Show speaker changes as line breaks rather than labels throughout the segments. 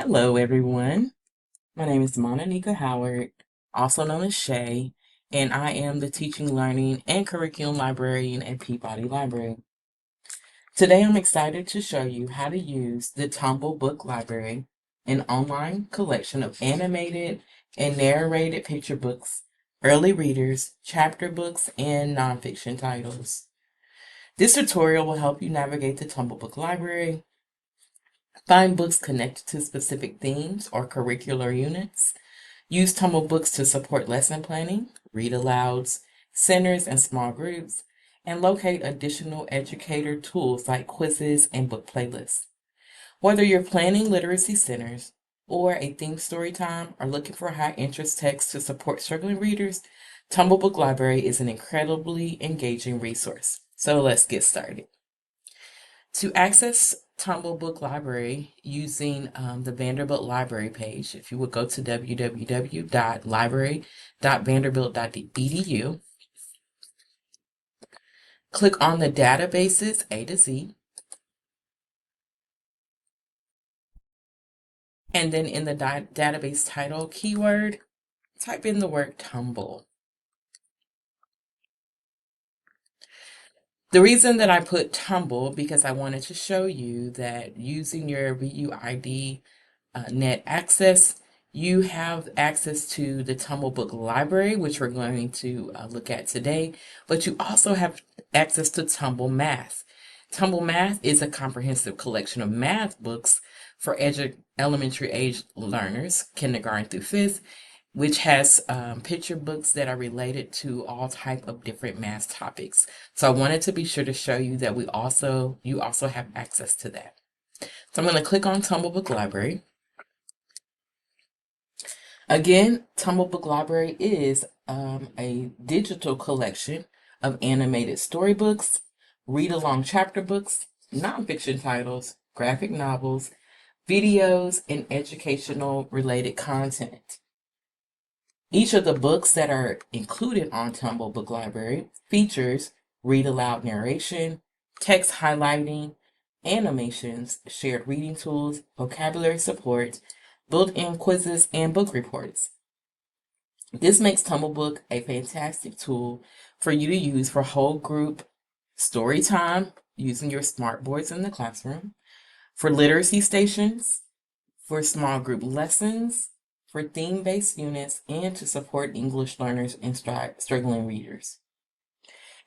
Hello, everyone. My name is Monica Howard, also known as Shay, and I am the Teaching, Learning, and Curriculum Librarian at Peabody Library. Today, I'm excited to show you how to use the TumbleBook Library, an online collection of animated and narrated picture books, early readers, chapter books, and nonfiction titles. This tutorial will help you navigate the TumbleBook Library, find books connected to specific themes or curricular units, use TumbleBooks to support lesson planning, read alouds, centers, and small groups, and locate additional educator tools like quizzes and book playlists. Whether you're planning literacy centers or a theme story time or looking for high interest text to support struggling readers, TumbleBook Library is an incredibly engaging resource. So let's get started. To access TumbleBook Library using the Vanderbilt Library page, if you would go to www.library.vanderbilt.edu, click on the databases A to Z, and then in the database title keyword, type in the word Tumble. The reason that I put Tumble because I wanted to show you that using your VUID net access, you have access to the TumbleBook Library, which we're going to look at today, but you also have access to Tumble Math. Tumble Math is a comprehensive collection of math books for elementary age learners, kindergarten through fifth, which has picture books that are related to all type of different math topics. So I wanted to be sure to show you that you also have access to that. So I'm going to click on TumbleBook Library. Again, TumbleBook Library is a digital collection of animated storybooks, read-along chapter books, nonfiction titles, graphic novels, videos, and educational related content. Each of the books that are included on TumbleBook Library features read-aloud narration, text highlighting, animations, shared reading tools, vocabulary support, built-in quizzes, and book reports. This makes TumbleBook a fantastic tool for you to use for whole group story time using your smart boards in the classroom, for literacy stations, for small group lessons, for theme-based units, and to support English learners and struggling readers.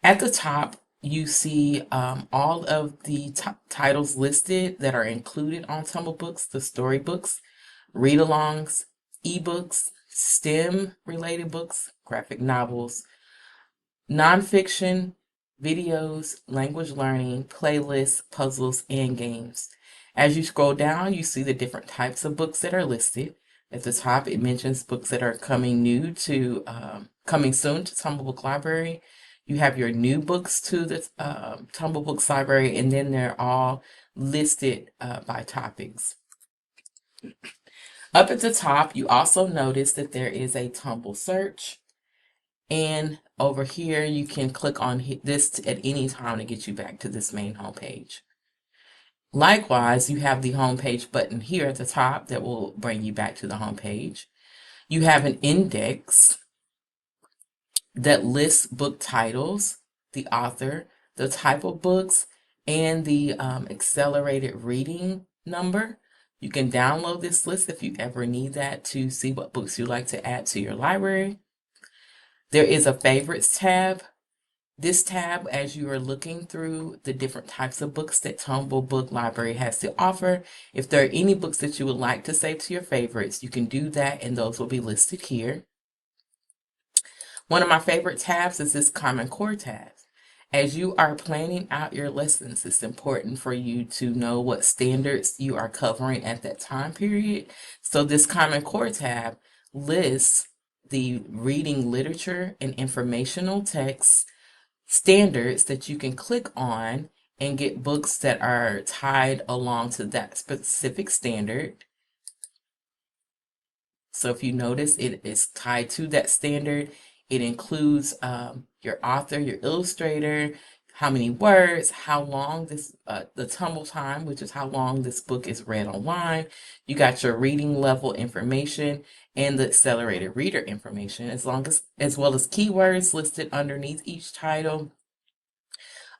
At the top, you see all of the titles listed that are included on TumbleBooks, the storybooks, read-alongs, ebooks, STEM-related books, graphic novels, nonfiction, videos, language learning, playlists, puzzles, and games. As you scroll down, you see the different types of books that are listed. At the top, it mentions books that are coming soon to TumbleBook Library. You have your new books to the TumbleBooks Library, and then they're all listed by topics. Up at the top, you also notice that there is a Tumble search. And over here, you can click on this at any time to get you back to this main homepage. Likewise, you have the homepage button here at the top that will bring you back to the homepage. You have an index that lists book titles, the author, the type of books, and the accelerated reading number. You can download this list if you ever need that to see what books you'd like to add to your library. There is a favorites tab. This tab, as you are looking through the different types of books that TumbleBook Library has to offer, if there are any books that you would like to save to your favorites, you can do that, and those will be listed here. One of my favorite tabs is this Common Core tab. As you are planning out your lessons, it's important for you to know what standards you are covering at that time period. So this Common Core tab lists the reading literature and informational texts standards that you can click on and get books that are tied along to that specific standard. So if you notice, it is tied to that standard. It includes your author, your illustrator, how many words, how long this, the tumble time, which is how long this book is read online. You got your reading level information and the accelerated reader information, as well as keywords listed underneath each title.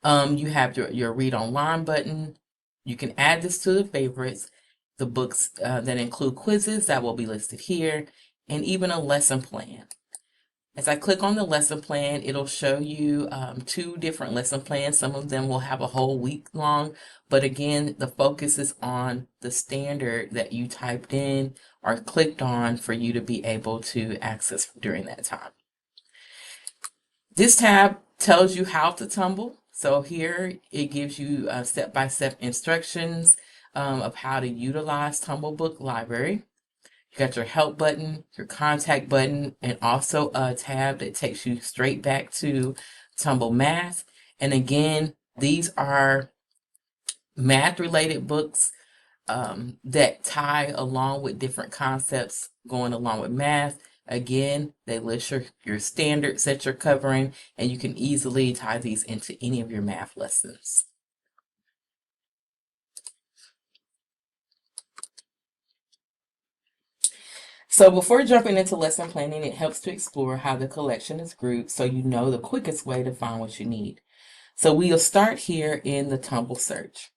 You have your read online button. You can add this to the favorites, the books that include quizzes that will be listed here, and even a lesson plan. As I click on the lesson plan, it'll show you two different lesson plans. Some of them will have a whole week long, but again, the focus is on the standard that you typed in or clicked on for you to be able to access during that time. This tab tells you how to tumble. So here it gives you step-by-step instructions of how to utilize TumbleBook Library. You got your help button, your contact button, and also a tab that takes you straight back to Tumble Math. And again, these are math-related books that tie along with different concepts going along with math. Again, they list your standards that you're covering, and you can easily tie these into any of your math lessons. So before jumping into lesson planning, it helps to explore how the collection is grouped so you know the quickest way to find what you need. So we'll start here in the Tumble search.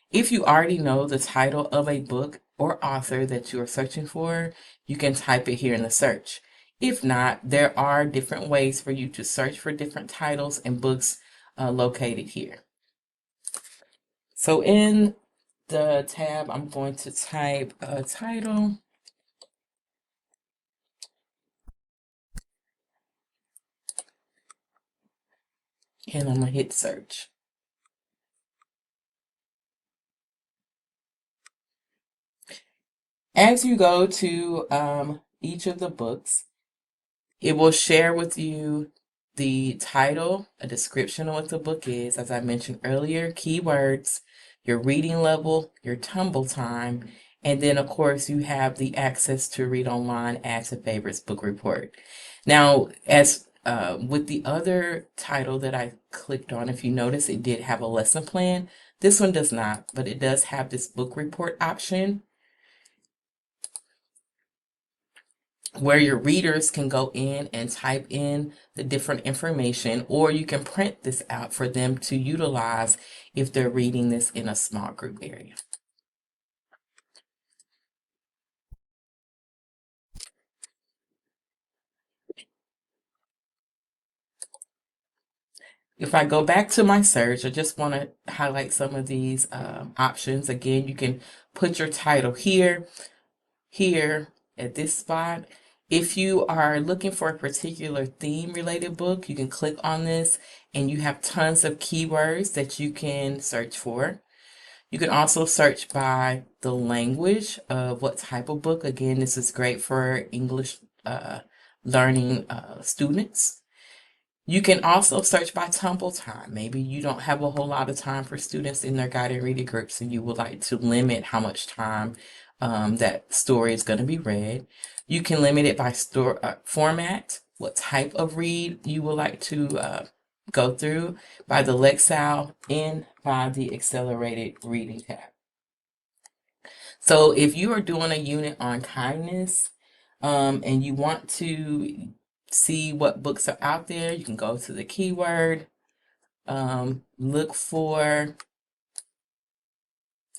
If you already know the title of a book or author that you are searching for, you can type it here in the search. If not, there are different ways for you to search for different titles and books located here. So in the tab, I'm going to type a title. And I'm going to hit search. As you go to each of the books, it will share with you the title, a description of what the book is, as I mentioned earlier, keywords, your reading level, your tumble time, and then of course you have the access to read online, add to favorites, book report. Now, as with the other title that I clicked on, if you notice, it did have a lesson plan. This one does not, but it does have this book report option where your readers can go in and type in the different information, or you can print this out for them to utilize if they're reading this in a small group area. If I go back to my search, I just want to highlight some of these options. Again, you can put your title here at this spot. If you are looking for a particular theme related book, you can click on this and you have tons of keywords that you can search for. You can also search by the language of what type of book. Again, this is great for English learning students. You can also search by tumble time. Maybe you don't have a whole lot of time for students in their guided reading groups and you would like to limit how much time that story is going to be read. You can limit it by format, what type of read you would like to go through, by the Lexile, and by the accelerated reading tab. So if you are doing a unit on kindness and you want to see what books are out there, you can go to the keyword, look for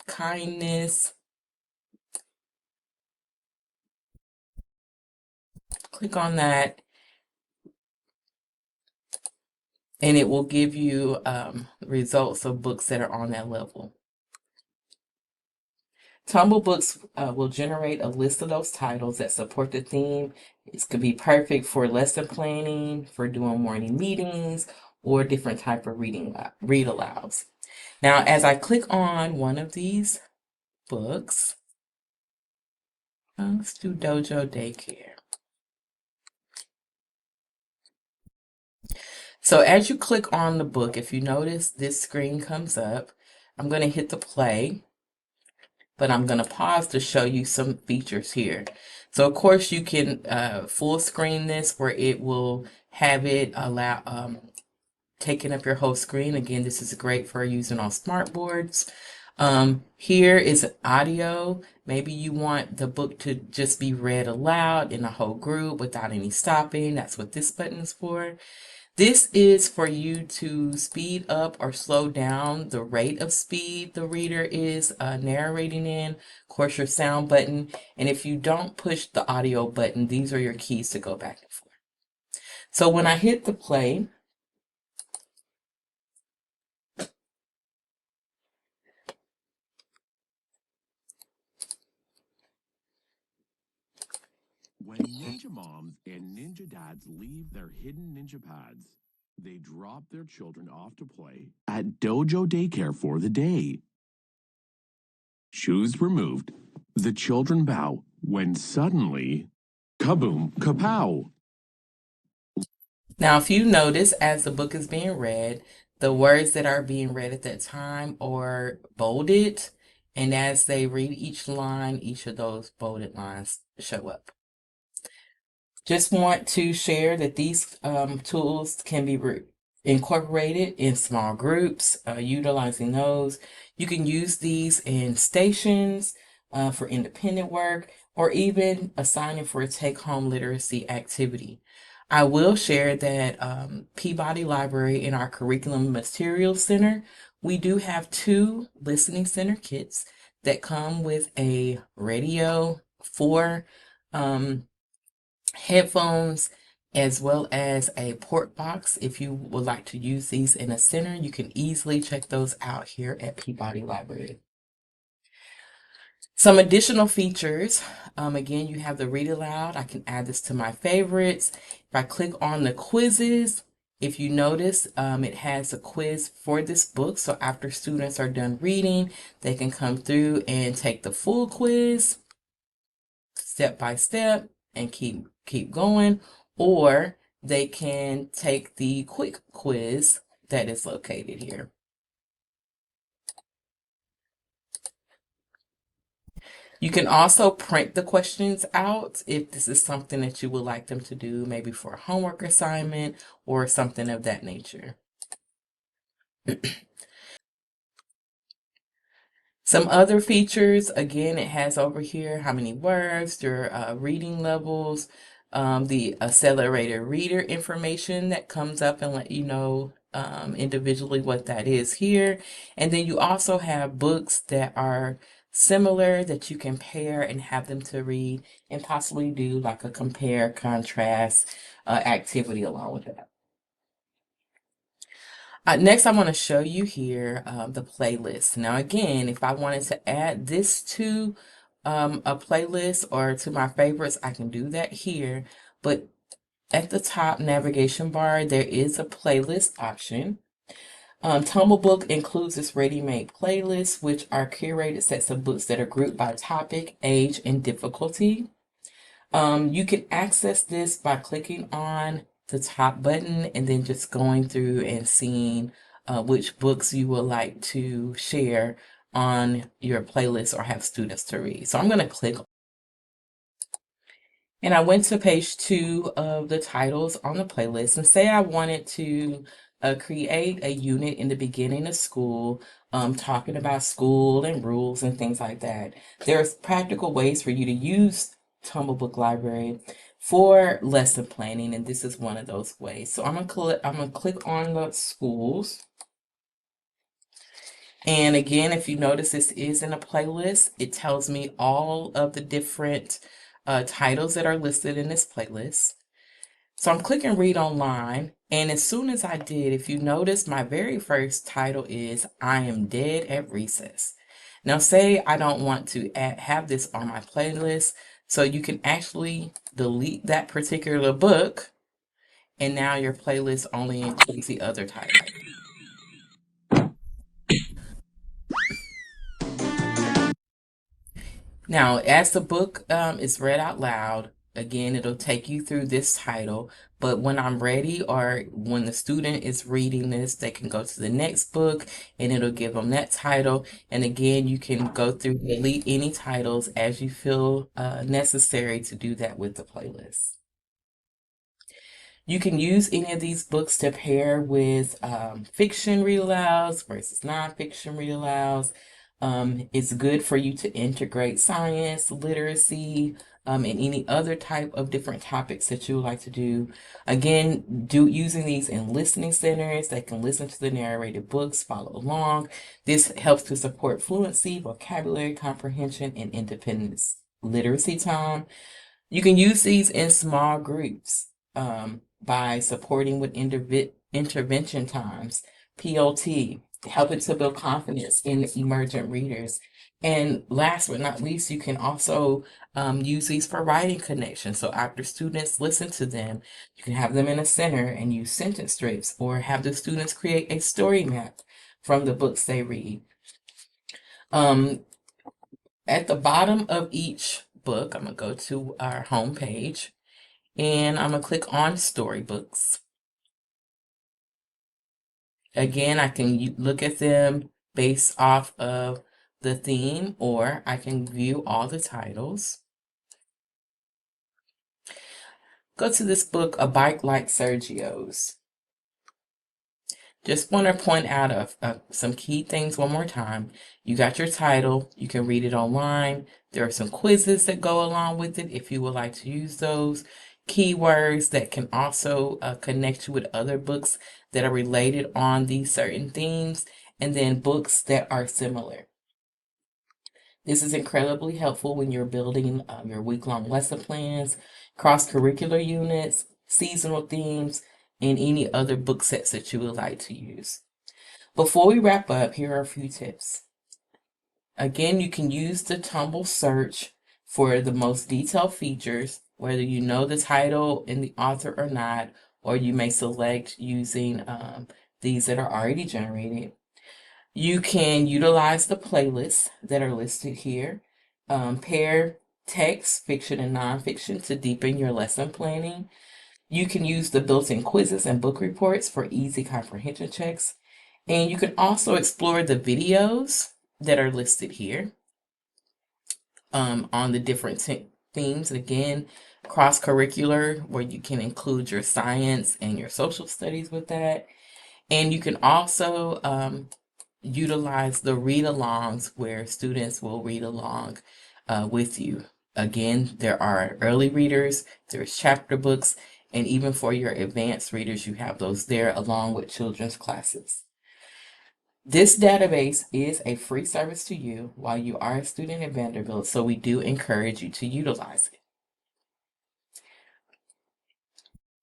kindness, click on that, and it will give you results of books that are on that level. TumbleBooks will generate a list of those titles that support the theme. It could be perfect for lesson planning, for doing morning meetings, or different type of read alouds. Now, as I click on one of these books, let's do Dojo Daycare. So as you click on the book, if you notice this screen comes up, I'm going to hit the play, but I'm going to pause to show you some features here. So of course you can full screen this where it will have it taking up your whole screen. Again, this is great for using on smart boards. Here is audio. Maybe you want the book to just be read aloud in a whole group without any stopping. That's what this button is for. This is for you to speed up or slow down the rate of speed the reader is narrating in. Of course, your sound button. And if you don't push the audio button, these are your keys to go back and forth. So when I hit the play,
when ninja moms and ninja dads leave their hidden ninja pads, they drop their children off to play at Dojo Daycare for the day. Shoes removed, the children bow when suddenly, kaboom, kapow!
now if you notice as the book is being read, the words that are being read at that time are bolded. And as they read each line, each of those bolded lines show up. Just want to share that these tools can be incorporated in small groups, utilizing those. You can use these in stations for independent work or even assigning for a take-home literacy activity. I will share that Peabody Library in our Curriculum Materials Center, we do have 2 listening center kits that come with a radio, 4 headphones, as well as a port box. If you would like to use these in a center, you can easily check those out here at Peabody Library. Some additional features, again, you have the read aloud. I can add this to my favorites. If I click on the quizzes, if you notice, it has a quiz for this book. So after students are done reading, they can come through and take the full quiz step by step and keep going, or they can take the quick quiz that is located here. You can also print the questions out if this is something that you would like them to do, maybe for a homework assignment or something of that nature. Some other features, again, it has over here how many words, your reading levels, the accelerated reader information that comes up and let you know individually what that is here. And then you also have books that are similar that you can pair and have them to read and possibly do like a compare, contrast activity along with that. Next, I want to show you here the playlist. Now, again, if I wanted to add this to a playlist or to my favorites, I can do that here. But at the top navigation bar, there is a playlist option. TumbleBook includes this ready-made playlist, which are curated sets of books that are grouped by topic, age, and difficulty. You can access this by clicking on the top button and then just going through and seeing which books you would like to share on your playlist or have students to read. So I'm going to click, and I went to page 2 of the titles on the playlist, and say I wanted to create a unit in the beginning of school, talking about school and rules and things like that. There's practical ways for you to use TumbleBook Library for lesson planning, and this is one of those ways. So I'm gonna click on the schools. And again, if you notice, this is in a playlist. It tells me all of the different titles that are listed in this playlist. So I'm clicking read online, and as soon as I did, if you notice, my very first title is I Am Dead at Recess. Now say I don't want to have this on my playlist, so you can actually delete that particular book, and now your playlist only includes the other title. Now, as the book is read out loud, again, it'll take you through this title, but when I'm ready or when the student is reading this, they can go to the next book and it'll give them that title. And again, you can go through, delete any titles as you feel necessary to do that with the playlist. You can use any of these books to pair with fiction read alouds versus nonfiction read alouds. It's good for you to integrate science, literacy, and any other type of different topics that you would like to do. Again, using these in listening centers, they can listen to the narrated books, follow along. This helps to support fluency, vocabulary comprehension, and independence literacy time. You can use these in small groups by supporting with intervention times, POT, helping to build confidence in emergent readers. And last but not least, you can also use these for writing connections. So after students listen to them, you can have them in a center and use sentence strips or have the students create a story map from the books they read. Um, at the bottom of each book, I'm going to go to our home page and I'm going to click on storybooks. Again, I can look at them based off of the theme, or I can view all the titles. Go to this book, A Bike Like Sergio's. Just want to point out some key things one more time. You got your title. You can read it online. There are some quizzes that go along with it if you would like to use those. Keywords that can also connect you with other books that are related on these certain themes, and then books that are similar. This is incredibly helpful when you're building your week-long lesson plans, cross-curricular units, seasonal themes, and any other book sets that you would like to use. Before we wrap up, here are a few tips. Again, you can use the Tumble search for the most detailed features, whether you know the title and the author or not, or you may select using these that are already generated. You can utilize the playlists that are listed here. Pair text, fiction, and nonfiction to deepen your lesson planning. You can use the built-in quizzes and book reports for easy comprehension checks. And you can also explore the videos that are listed here on the different themes. And again, cross-curricular, where you can include your science and your social studies with that. And you can also utilize the read-alongs where students will read along with you. Again, there are early readers, there's chapter books, and even for your advanced readers, you have those there along with children's classes. This database is a free service to you while you are a student at Vanderbilt, so we do encourage you to utilize it.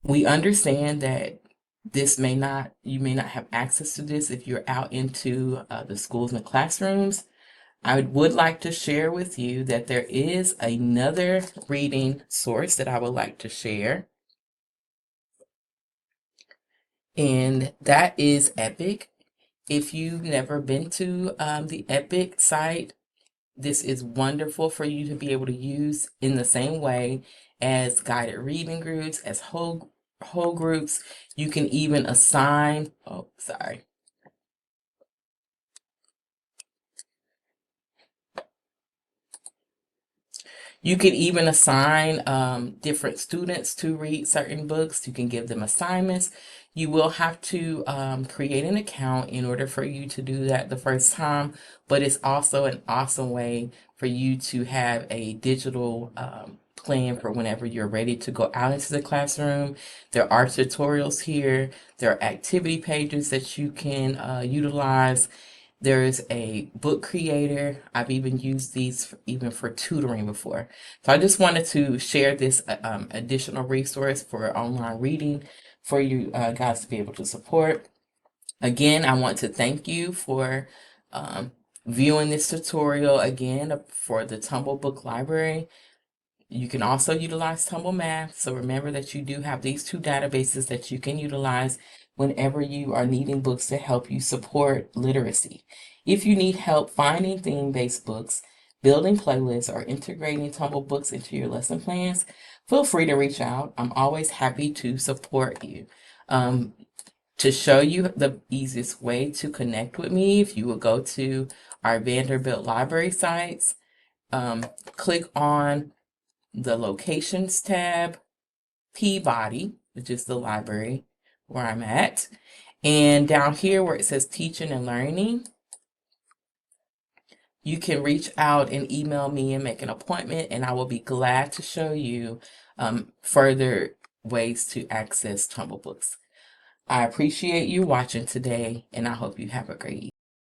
We understand that you may not have access to this if you're out into the schools and classrooms. I would like to share with you that there is another reading source that I would like to share, and that is Epic. If you've never been to the Epic site, this is wonderful for you to be able to use in the same way as guided reading groups, as whole groups. You can even assign, oh, sorry. You could even assign different students to read certain books. You can give them assignments. You will have to create an account in order for you to do that the first time, but it's also an awesome way for you to have a digital plan for whenever you're ready to go out into the classroom. There are tutorials here. There are activity pages that you can utilize. There's a book creator. I've even used these even for tutoring before. So I just wanted to share this additional resource for online reading for you guys to be able to support. Again, I want to thank you for viewing this tutorial again for the TumbleBook Library. You can also utilize Tumble Math. So remember that you do have these two databases that you can utilize whenever you are needing books to help you support literacy. If you need help finding theme-based books, building playlists, or integrating Tumble books into your lesson plans, feel free to reach out. I'm always happy to support you. To show you the easiest way to connect with me, if you will go to our Vanderbilt Library sites, click on the Locations tab, Peabody, which is the library where I'm at. And down here where it says teaching and learning, you can reach out and email me and make an appointment, and I will be glad to show you further ways to access TumbleBooks. I appreciate you watching today, and I hope you have a great evening.